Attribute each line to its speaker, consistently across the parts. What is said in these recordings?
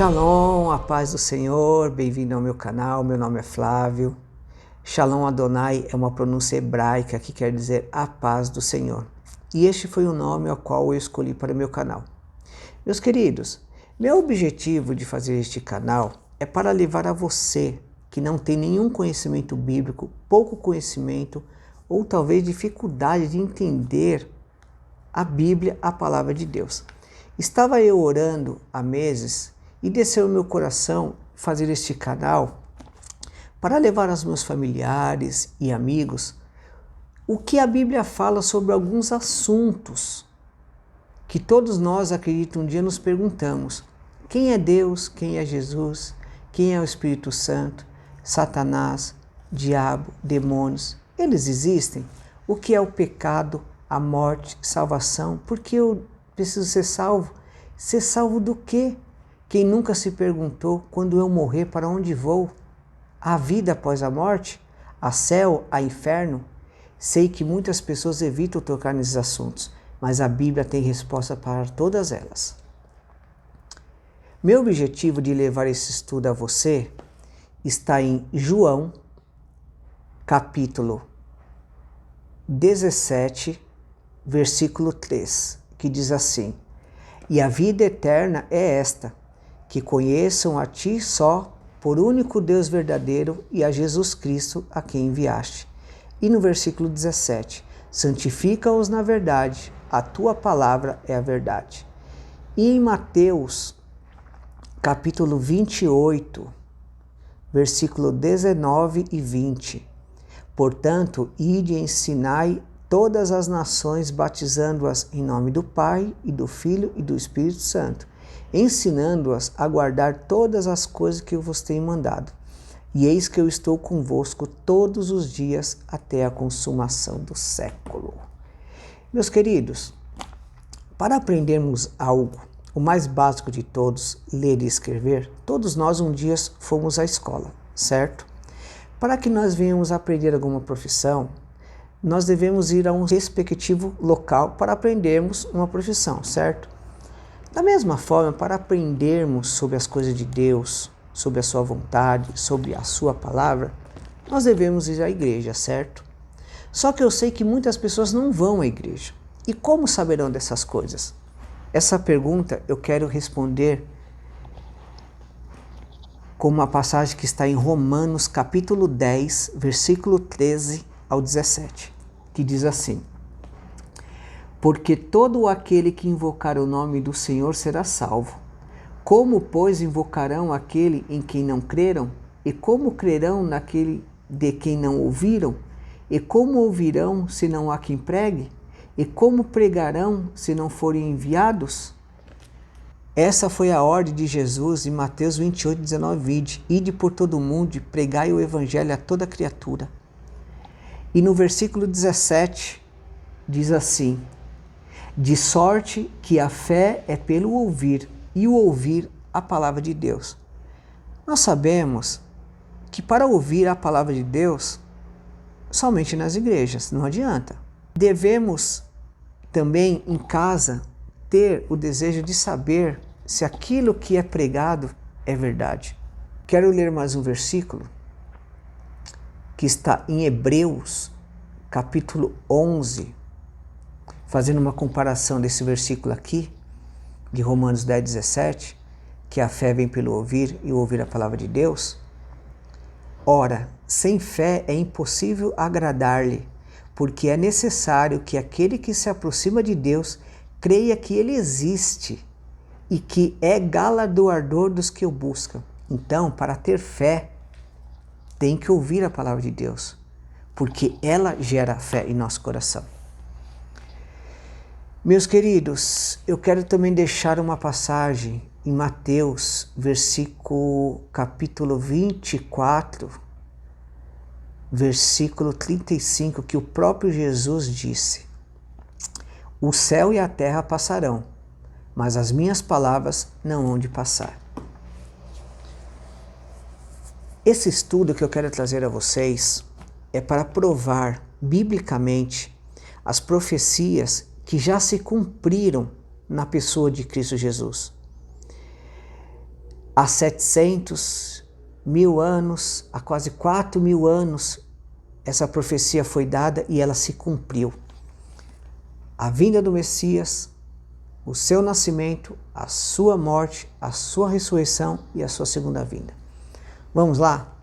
Speaker 1: Shalom, a paz do Senhor, bem-vindo ao meu canal, meu nome é Flávio. Shalom Adonai é uma pronúncia hebraica que quer dizer a paz do Senhor. E este foi o nome ao qual eu escolhi para o meu canal. Meus queridos, meu objetivo de fazer este canal é para levar a você que não tem nenhum conhecimento bíblico, pouco conhecimento ou talvez dificuldade de entender a Bíblia, a palavra de Deus. Estava eu orando há meses e desceu no meu coração fazer este canal para levar aos meus familiares e amigos o que a Bíblia fala sobre alguns assuntos que todos nós, acredito, um dia nos perguntamos. Quem é Deus? Quem é Jesus? Quem é o Espírito Santo? Satanás, diabo, demônios, eles existem? O que é o pecado, a morte, salvação? Por que eu preciso ser salvo? Ser salvo do quê? Quem nunca se perguntou, quando eu morrer, para onde vou? Há vida após a morte? Há céu? Há inferno? Sei que muitas pessoas evitam tocar nesses assuntos, mas a Bíblia tem resposta para todas elas. Meu objetivo de levar esse estudo a você está em João, capítulo 17, versículo 3, que diz assim: E a vida eterna é esta, que conheçam a Ti só, por único Deus verdadeiro, e a Jesus Cristo, a quem enviaste. E no versículo 17, santifica-os na verdade, a Tua palavra é a verdade. E em Mateus, capítulo 28, versículo 19 e 20, portanto, ide e ensinai todas as nações, batizando-as em nome do Pai, e do Filho e do Espírito Santo, ensinando-as a guardar todas as coisas que eu vos tenho mandado. E eis que eu estou convosco todos os dias até a consumação do século. Meus queridos, para aprendermos algo, o mais básico de todos, ler e escrever, todos nós um dia fomos à escola, certo? Para que nós venhamos aprender alguma profissão, nós devemos ir a um respectivo local para aprendermos uma profissão, certo? Da mesma forma, para aprendermos sobre as coisas de Deus, sobre a sua vontade, sobre a sua palavra, nós devemos ir à igreja, certo? Só que eu sei que muitas pessoas não vão à igreja. E como saberão dessas coisas? Essa pergunta eu quero responder com uma passagem que está em Romanos capítulo 10, versículo 13 ao 17, que diz assim: Porque todo aquele que invocar o nome do Senhor será salvo. Como, pois, invocarão aquele em quem não creram? E como crerão naquele de quem não ouviram? E como ouvirão se não há quem pregue? E como pregarão se não forem enviados? Essa foi a ordem de Jesus em Mateus 28, 19 e 20. Ide por todo o mundo e pregai o evangelho a toda criatura. E no versículo 17 diz assim: De sorte que a fé é pelo ouvir, e o ouvir a palavra de Deus. Nós sabemos que para ouvir a palavra de Deus, somente nas igrejas, não adianta. Devemos também em casa ter o desejo de saber se aquilo que é pregado é verdade. Quero ler mais um versículo que está em Hebreus, capítulo 11, fazendo uma comparação desse versículo aqui, de Romanos 10, 17, que a fé vem pelo ouvir e ouvir a palavra de Deus. Ora, sem fé é impossível agradar-lhe, porque é necessário que aquele que se aproxima de Deus creia que Ele existe e que é galardoador dos que o buscam. Então, para ter fé, tem que ouvir a palavra de Deus, porque ela gera fé em nosso coração. Meus queridos, eu quero também deixar uma passagem em Mateus, capítulo 24, versículo 35, que o próprio Jesus disse: O céu e a terra passarão, mas as minhas palavras não hão de passar. Esse estudo que eu quero trazer a vocês é para provar biblicamente as profecias que já se cumpriram na pessoa de Cristo Jesus. há 700.000 anos, há quase 4.000 anos, essa profecia foi dada e ela se cumpriu. A vinda do Messias, o seu nascimento, a sua morte, a sua ressurreição e a sua segunda vinda. Vamos lá?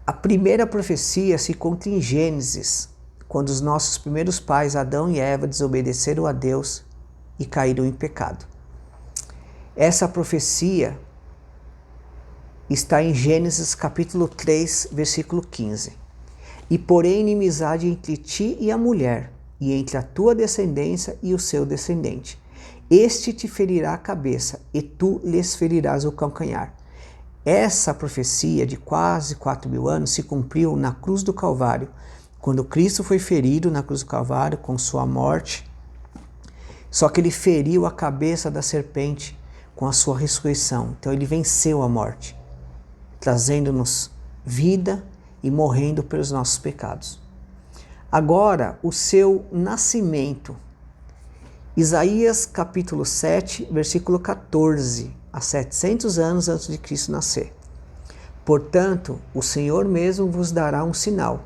Speaker 1: A primeira profecia se conta em Gênesis, quando os nossos primeiros pais, Adão e Eva, desobedeceram a Deus e caíram em pecado. Essa profecia está em Gênesis capítulo 3, versículo 15. E porém inimizade entre ti e a mulher, e entre a tua descendência e o seu descendente. Este te ferirá a cabeça, e tu lhes ferirás o calcanhar. Essa profecia de quase 4.000 anos se cumpriu na cruz do Calvário, quando Cristo foi ferido na cruz do Calvário com sua morte. Só que ele feriu a cabeça da serpente com a sua ressurreição. Então ele venceu a morte, trazendo-nos vida e morrendo pelos nossos pecados. Agora, o seu nascimento. Isaías capítulo 7, versículo 14, há 700 anos antes de Cristo nascer. Portanto, o Senhor mesmo vos dará um sinal.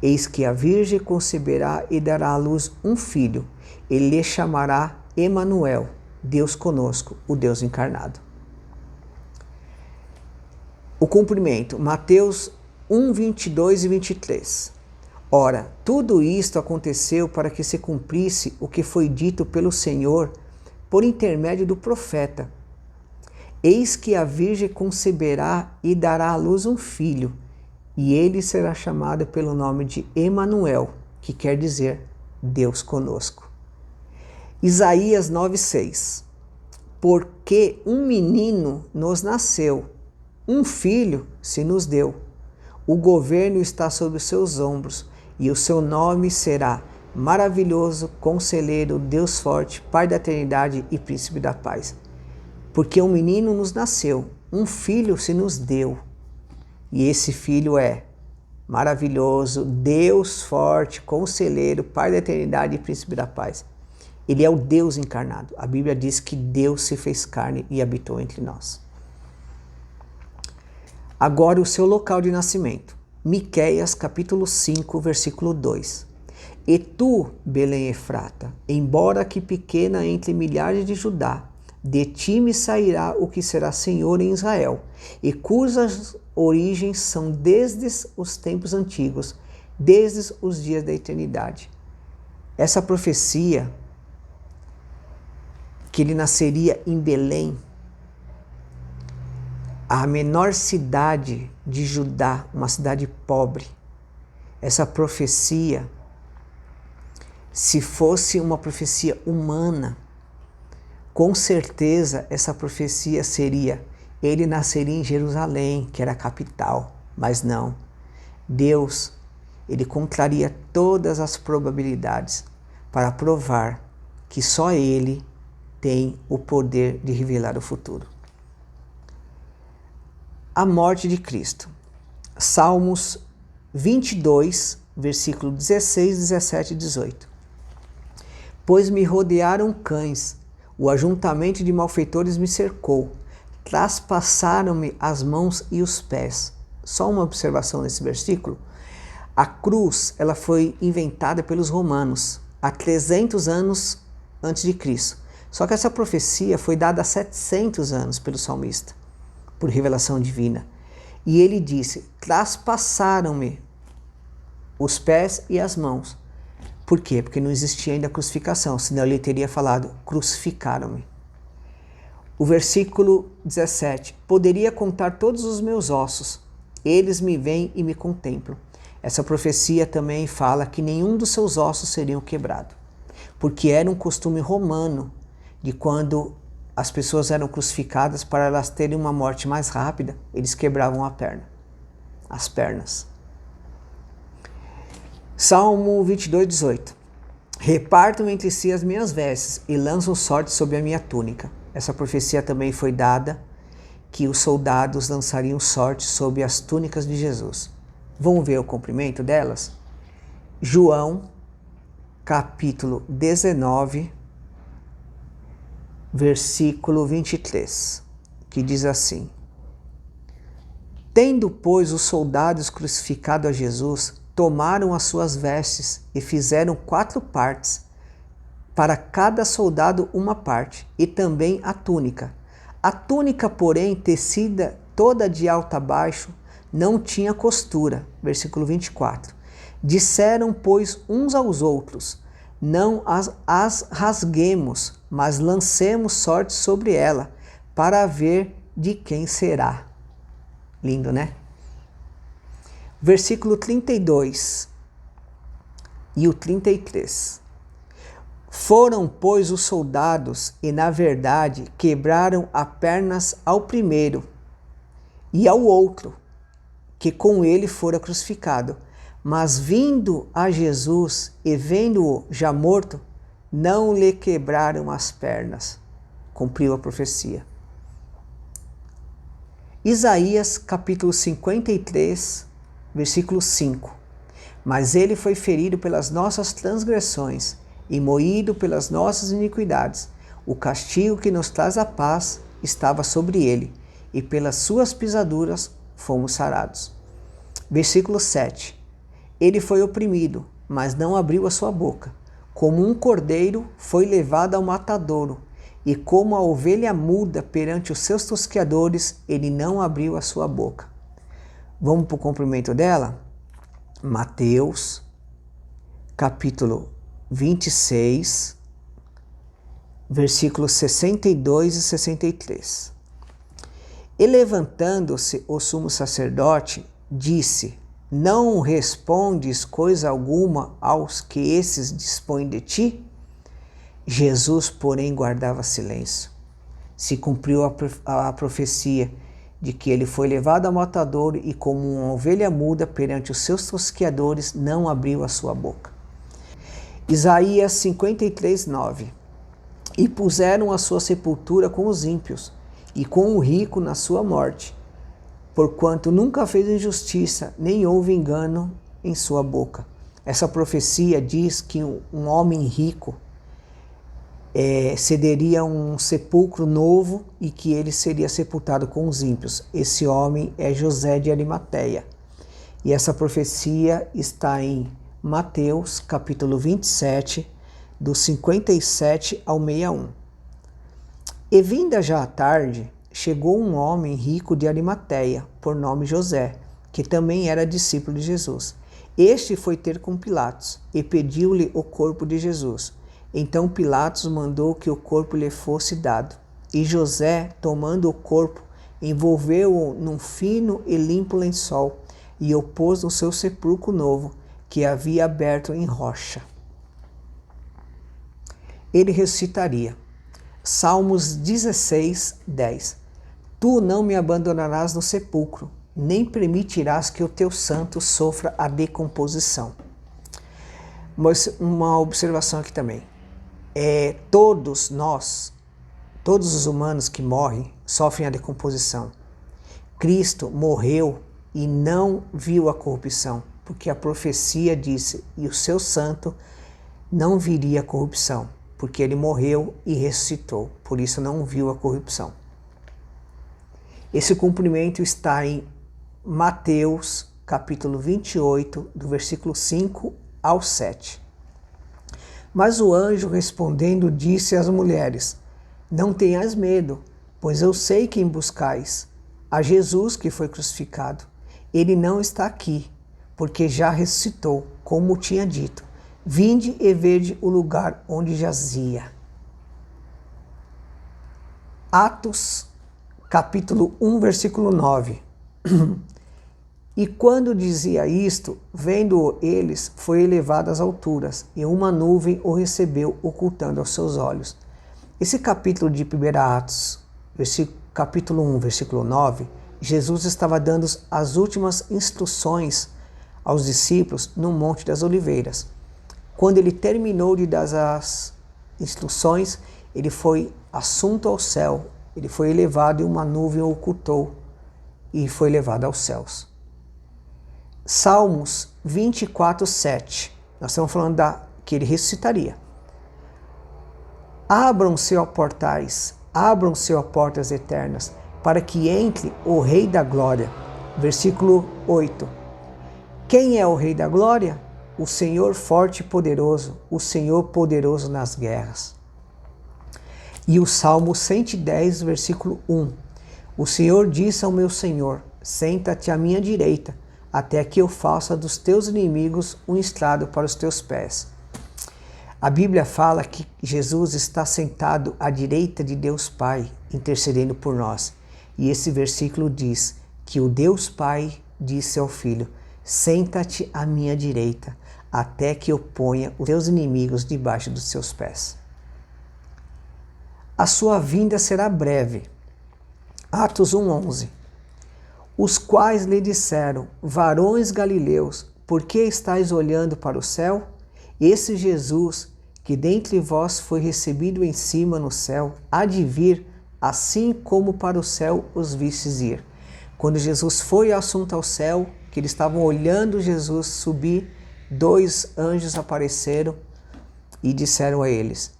Speaker 1: Eis que a Virgem conceberá e dará à luz um filho. Ele lhe chamará Emanuel, Deus conosco, o Deus encarnado. O cumprimento, Mateus 1, 22 e 23. Ora, tudo isto aconteceu para que se cumprisse o que foi dito pelo Senhor por intermédio do profeta. Eis que a Virgem conceberá e dará à luz um filho, e ele será chamado pelo nome de Emanuel, que quer dizer Deus conosco. Isaías 9:6. Porque um menino nos nasceu, um filho se nos deu. O governo está sobre os seus ombros, e o seu nome será Maravilhoso, Conselheiro, Deus Forte, Pai da Eternidade e Príncipe da Paz. Porque um menino nos nasceu, um filho se nos deu. E esse filho é maravilhoso, Deus Forte, Conselheiro, Pai da Eternidade e Príncipe da Paz. Ele é o Deus encarnado. A Bíblia diz que Deus se fez carne e habitou entre nós. Agora o seu local de nascimento. Miqueias capítulo 5, versículo 2. E tu, Belém Efrata, embora que pequena entre milhares de Judá, de ti me sairá o que será Senhor em Israel, e cujas origens são desde os tempos antigos, desde os dias da eternidade. Essa profecia, que ele nasceria em Belém, a menor cidade de Judá, uma cidade pobre. Essa profecia, se fosse uma profecia humana, com certeza essa profecia seria: ele nasceria em Jerusalém, que era a capital, mas não. Deus, ele contraria todas as probabilidades para provar que só ele tem o poder de revelar o futuro. A morte de Cristo. Salmos 22, versículo 16, 17 e 18. Pois me rodearam cães, o ajuntamento de malfeitores me cercou, traspassaram-me as mãos e os pés. Só uma observação nesse versículo. A cruz, ela foi inventada pelos romanos há 300 anos antes de Cristo. Só que essa profecia foi dada há 700 anos pelo salmista, por revelação divina. E ele disse: traspassaram-me os pés e as mãos. Por quê? Porque não existia ainda a crucificação, senão ele teria falado: crucificaram-me. O versículo 17: poderia contar todos os meus ossos, eles me veem e me contemplam. Essa profecia também fala que nenhum dos seus ossos seriam quebrados, porque era um costume romano de quando as pessoas eram crucificadas, para elas terem uma morte mais rápida, eles quebravam as pernas. Salmo 22, 18. Repartam entre si as minhas vestes e lançam sorte sobre a minha túnica. Essa profecia também foi dada, que os soldados lançariam sorte sobre as túnicas de Jesus. Vamos ver o cumprimento delas? João, capítulo 19, versículo 23. que diz assim: Tendo, pois, os soldados crucificado a Jesus, tomaram as suas vestes e fizeram 4 partes, para cada soldado uma parte, e também a túnica. A túnica, porém, tecida toda de alto a baixo, não tinha costura. Versículo 24. Disseram, pois, uns aos outros: Não as rasguemos, mas lancemos sorte sobre ela, para ver de quem será. Lindo, né? Versículo 32 e o 33. Foram, pois, os soldados e, na verdade, quebraram as pernas ao primeiro e ao outro, que com ele fora crucificado. Mas vindo a Jesus e vendo-o já morto, não lhe quebraram as pernas. Cumpriu a profecia. Isaías capítulo 53, versículo 5. Mas ele foi ferido pelas nossas transgressões e moído pelas nossas iniquidades. O castigo que nos traz a paz estava sobre ele, e pelas suas pisaduras fomos sarados. Versículo 7. Ele foi oprimido, mas não abriu a sua boca. Como um cordeiro foi levado ao matadouro, e como a ovelha muda perante os seus tosqueadores, ele não abriu a sua boca. Vamos para o cumprimento dela? Mateus, capítulo 26, versículos 62 e 63. E levantando-se o sumo sacerdote, disse: Não respondes coisa alguma aos que esses dispõem de ti? Jesus, porém, guardava silêncio. Se cumpriu a profecia de que ele foi levado ao matadouro e, como uma ovelha muda perante os seus tosqueadores, não abriu a sua boca. Isaías 53, 9. E puseram a sua sepultura com os ímpios, e com o rico na sua morte, porquanto nunca fez injustiça, nem houve engano em sua boca. Essa profecia diz que um homem rico cederia um sepulcro novo e que ele seria sepultado com os ímpios. Esse homem é José de Arimateia. E essa profecia está em Mateus, capítulo 27, do 57 ao 61. E vinda já a tarde, chegou um homem rico de Arimateia, por nome José, que também era discípulo de Jesus. Este foi ter com Pilatos e pediu-lhe o corpo de Jesus. Então Pilatos mandou que o corpo lhe fosse dado. E José, tomando o corpo, envolveu-o num fino e limpo lençol e o pôs no seu sepulcro novo, que havia aberto em rocha. Ele ressuscitaria. Salmos 16, 10. Tu não me abandonarás no sepulcro, nem permitirás que o teu santo sofra a decomposição. Mas uma observação aqui também. Todos nós, todos os humanos que morrem, sofrem a decomposição. Cristo morreu e não viu a corrupção, porque a profecia disse, e o seu santo não viria a corrupção, porque ele morreu e ressuscitou, por isso não viu a corrupção. Esse cumprimento está em Mateus, capítulo 28, do versículo 5 ao 7. Mas o anjo respondendo disse às mulheres: Não tenhas medo, pois eu sei quem buscais, a Jesus que foi crucificado. Ele não está aqui, porque já ressuscitou, como tinha dito. Vinde e vede o lugar onde jazia. Atos, capítulo 1, versículo 9. E quando dizia isto, vendo-o eles, foi elevado às alturas, e uma nuvem o recebeu, ocultando aos seus olhos. Esse capítulo de 1 Atos, capítulo 1, versículo 9, Jesus estava dando as últimas instruções aos discípulos no Monte das Oliveiras. Quando ele terminou de dar as instruções, ele foi assunto ao céu, ele foi elevado e uma nuvem o ocultou e foi levado aos céus. Salmos 24, 7. Nós estamos falando que ele ressuscitaria. Abram-se, ó portais, abram-se, ó portas eternas, para que entre o Rei da Glória. Versículo 8. Quem é o Rei da Glória? O Senhor forte e poderoso, o Senhor poderoso nas guerras. E o Salmo 110, versículo 1. O Senhor disse ao meu Senhor: senta-te à minha direita, até que eu faça dos teus inimigos um estrado para os teus pés. A Bíblia fala que Jesus está sentado à direita de Deus Pai, intercedendo por nós. E esse versículo diz que o Deus Pai disse ao Filho: senta-te à minha direita, até que eu ponha os teus inimigos debaixo dos seus pés. A sua vinda será breve. Atos 1:11. Os quais lhe disseram: varões galileus, por que estáis olhando para o céu? Esse Jesus, que dentre vós foi recebido em cima no céu, há de vir, assim como para o céu os vistes ir. Quando Jesus foi assunto ao céu, que eles estavam olhando Jesus subir, 2 anjos apareceram e disseram a eles: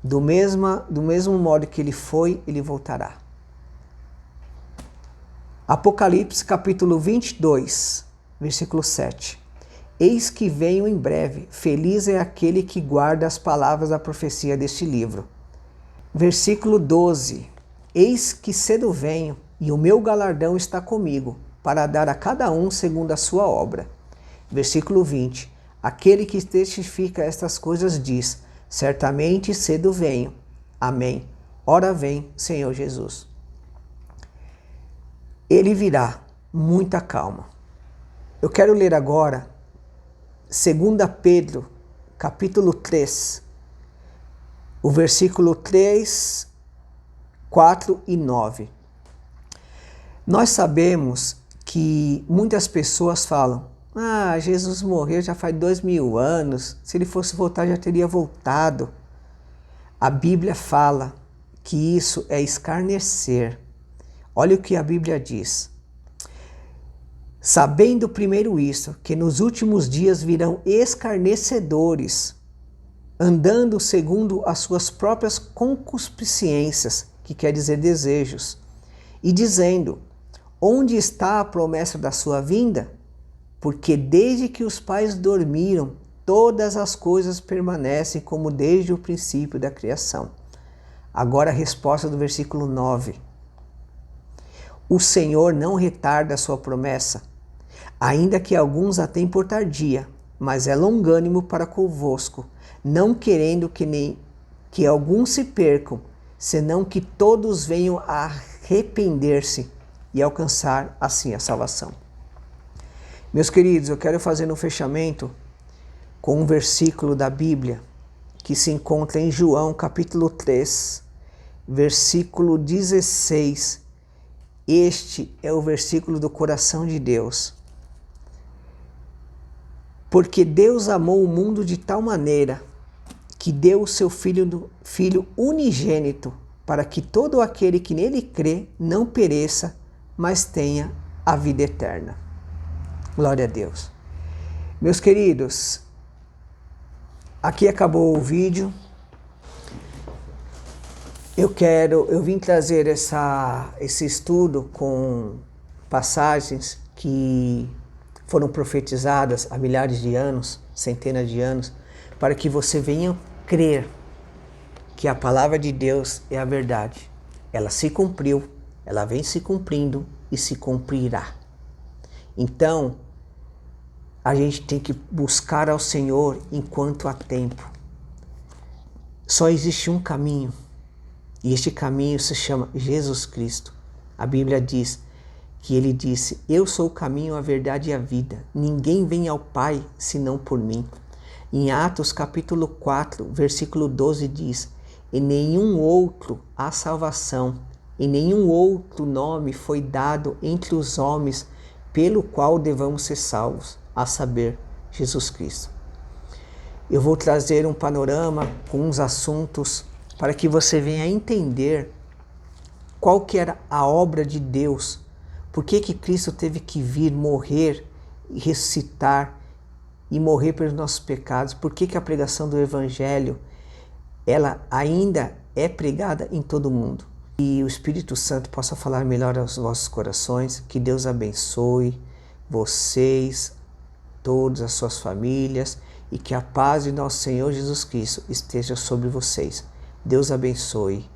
Speaker 1: do mesmo modo que ele foi, ele voltará. Apocalipse capítulo 22, versículo 7. Eis que venho em breve, feliz é aquele que guarda as palavras da profecia deste livro. Versículo 12. Eis que cedo venho, e o meu galardão está comigo, para dar a cada um segundo a sua obra. Versículo 20. Aquele que testifica estas coisas diz: certamente cedo venho. Amém. Ora vem, Senhor Jesus. Ele virá, muita calma. Eu quero ler agora 2 Pedro, capítulo 3, o versículo 3, 4 e 9. Nós sabemos que muitas pessoas falam: Jesus morreu já faz 2000 anos, se ele fosse voltar já teria voltado. A Bíblia fala que isso é escarnecer. Olha o que a Bíblia diz. Sabendo primeiro isto, que nos últimos dias virão escarnecedores, andando segundo as suas próprias concupiscências, que quer dizer desejos, e dizendo: onde está a promessa da sua vinda? Porque desde que os pais dormiram, todas as coisas permanecem como desde o princípio da criação. Agora a resposta do versículo 9. O Senhor não retarda a sua promessa, ainda que alguns a tenham por tardia, mas é longânimo para convosco, não querendo que alguns se percam, senão que todos venham a arrepender-se e alcançar assim a salvação. Meus queridos, eu quero fazer um fechamento com um versículo da Bíblia que se encontra em João capítulo 3, versículo 16. Este é o versículo do coração de Deus. Porque Deus amou o mundo de tal maneira que deu o seu Filho unigênito, para que todo aquele que nele crê não pereça, mas tenha a vida eterna. Glória a Deus. Meus queridos, aqui acabou o vídeo. Eu vim trazer esse estudo com passagens que foram profetizadas há milhares de anos, centenas de anos, para que você venha crer que a palavra de Deus é a verdade. Ela se cumpriu, ela vem se cumprindo e se cumprirá. Então, a gente tem que buscar ao Senhor enquanto há tempo. Só existe um caminho. E este caminho se chama Jesus Cristo. A Bíblia diz que ele disse: eu sou o caminho, a verdade e a vida. Ninguém vem ao Pai senão por mim. Em Atos capítulo 4, versículo 12 diz: em nenhum outro há salvação, em nenhum outro nome foi dado entre os homens pelo qual devamos ser salvos, a saber, Jesus Cristo. Eu vou trazer um panorama com uns assuntos para que você venha entender qual que era a obra de Deus, por que Cristo teve que vir morrer e ressuscitar e morrer pelos nossos pecados, por que a pregação do Evangelho ela ainda é pregada em todo o mundo. o Espírito Santo possa falar melhor aos vossos corações. Que Deus abençoe vocês, todas as suas famílias, e que a paz de nosso Senhor Jesus Cristo esteja sobre vocês. Deus abençoe.